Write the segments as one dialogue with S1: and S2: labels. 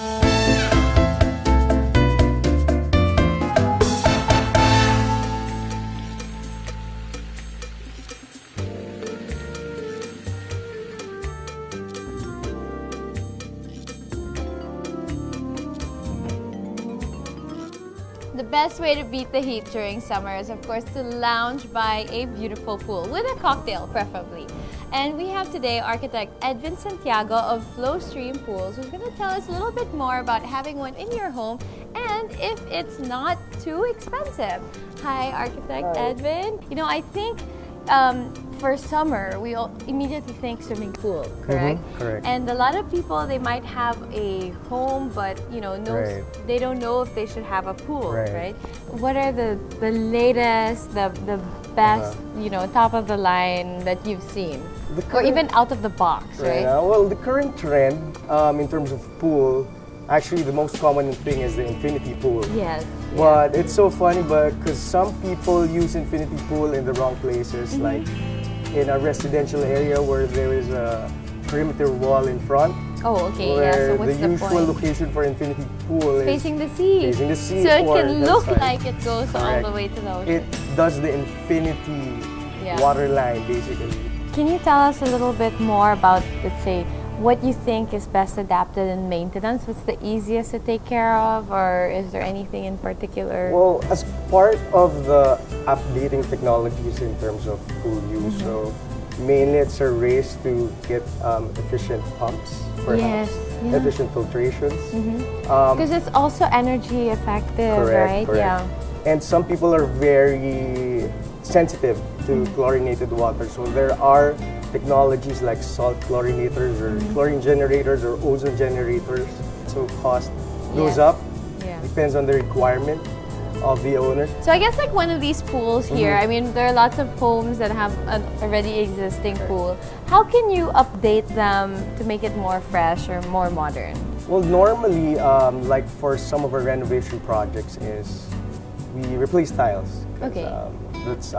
S1: The best way to beat the heat during summer is, of course, to lounge by a beautiful pool with a cocktail, preferably. And we have today architect Edvin Santiago of Flowstream Pools, who's going to tell us a little bit more about having one in your home and if it's not too expensive. Hi, architect Edvin. You know, I think for summer, we all immediately think swimming pool, correct?
S2: Correct.
S1: And a lot of people, they might have a home, but you know, they don't know if they should have a pool, right? What are the latest, the best, you know, top of the line that you've seen, or even out of the box, right?
S2: Well, the current trend in terms of pool, actually the most common thing is the infinity pool.
S1: Yes.
S2: But it's so funny, because some people use infinity pool in the wrong places, like in a residential area where there is a perimeter wall in front.
S1: Oh, okay.
S2: Where
S1: so what's
S2: the usual
S1: point?
S2: location for infinity pool is
S1: facing the sea.
S2: Facing the sea.
S1: So it can look like it goes all the way to the ocean.
S2: It does the infinity water line, basically.
S1: Can you tell us a little bit more about, let's say, what you think is best adapted in maintenance? What's the easiest to take care of, or is there anything in particular?
S2: Well, as part of the updating technologies in terms of pool use, so mainly it's a race to get efficient pumps, perhaps, efficient filtrations.
S1: Because it's also energy effective, right?
S2: Correct. Yeah. And some people are very sensitive to chlorinated water, so there are technologies like salt chlorinators or chlorine generators or ozone generators. So cost goes up, depends on the requirement of the owner.
S1: So I guess like one of these pools here, I mean, there are lots of homes that have an already existing pool. How can you update them to make it more fresh or more modern?
S2: Well, normally, like for some of our renovation projects is we replace tiles.
S1: Okay.
S2: That's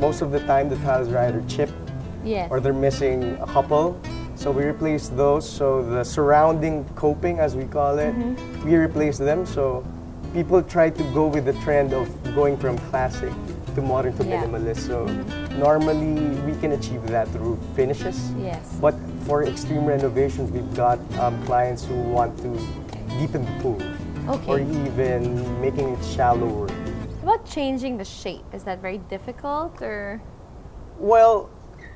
S2: most of the time the tiles are either chipped or they're missing a couple. So we replace those. So the surrounding coping, as we call it, we replace them. So people try to go with the trend of going from classic to modern to minimalist. So normally we can achieve that through finishes.
S1: Yes.
S2: But for extreme renovations, we've got clients who want to deepen the pool or even making it shallower.
S1: What about changing the shape? Is that very difficult, or?
S2: Well,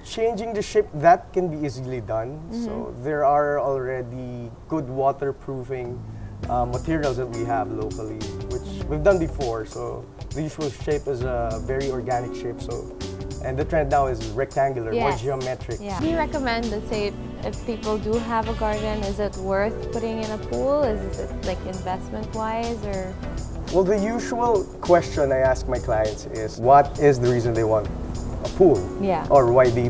S2: changing the shape, that can be easily done. So there are already good waterproofing materials that we have locally, which we've done before. So the usual shape is a very organic shape. So, and the trend now is rectangular, more geometric.
S1: Yeah. Do you recommend, let's say, if people do have a garden, is it worth putting in a pool? Is it like investment-wise, or?
S2: Well, the usual question I ask my clients is, what is the reason they want a pool?
S1: Yeah.
S2: Or why they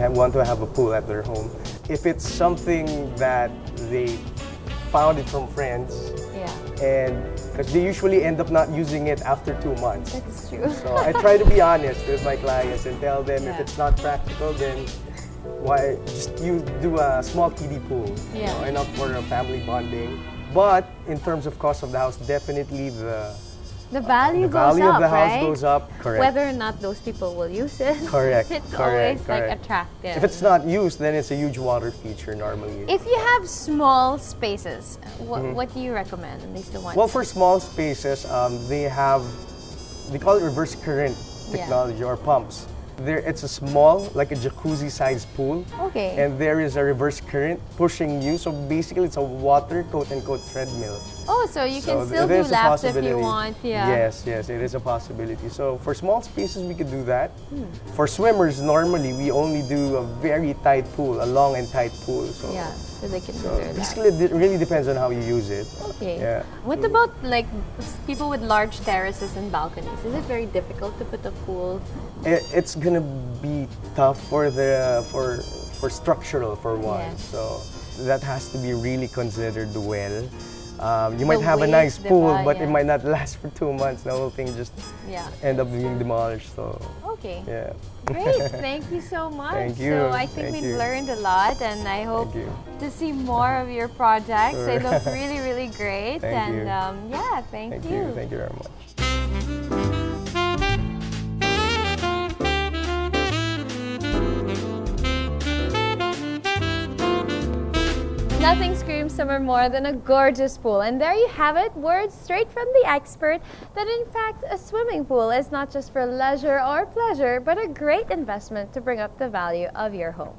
S2: want to have a pool at their home? If it's something that they found it from friends, and because they usually end up not using it after 2 months.
S1: That's true.
S2: So I try to be honest with my clients and tell them if it's not practical, then why just you do a small kiddie pool, you know, enough for a family bonding. But in terms of cost of the house, definitely the
S1: value
S2: of the house
S1: right?
S2: goes up. Correct.
S1: Whether or not those people will use it.
S2: Correct.
S1: It's always like attractive.
S2: If it's not used, then it's a huge water feature normally.
S1: If you have small spaces, what do you recommend?
S2: Well, for small spaces, they call it reverse current technology or pumps. It's a small, like a jacuzzi-sized pool.
S1: Okay.
S2: And there is a reverse current pushing you. So basically, it's a water quote-unquote treadmill.
S1: Oh, so you can still do laps if you want.
S2: Yes, it is a possibility. So for small spaces, we could do that. For swimmers, normally we only do a very tight pool, a long and tight pool. So
S1: so they can do that.
S2: Basically, it really depends on how you use it.
S1: Okay.
S2: Yeah.
S1: What about like people with large terraces and balconies? Is it very difficult to put a pool?
S2: It's gonna be tough for structural for one. So that has to be really considered well. You might have a nice
S1: waves,
S2: pool,
S1: diba?
S2: but it might not last for 2 months. The whole thing just end up being demolished. So
S1: okay.
S2: Yeah.
S1: Great. Thank you so much.
S2: Thank you.
S1: So I think we've learned a lot, and I hope to see more of your projects.
S2: Sure.
S1: They look really, really great.
S2: Thank you.
S1: Yeah, thank you.
S2: Thank you very much.
S1: Nothing screams summer more than a gorgeous pool. And there you have it, words straight from the expert that in fact a swimming pool is not just for leisure or pleasure, but a great investment to bring up the value of your home.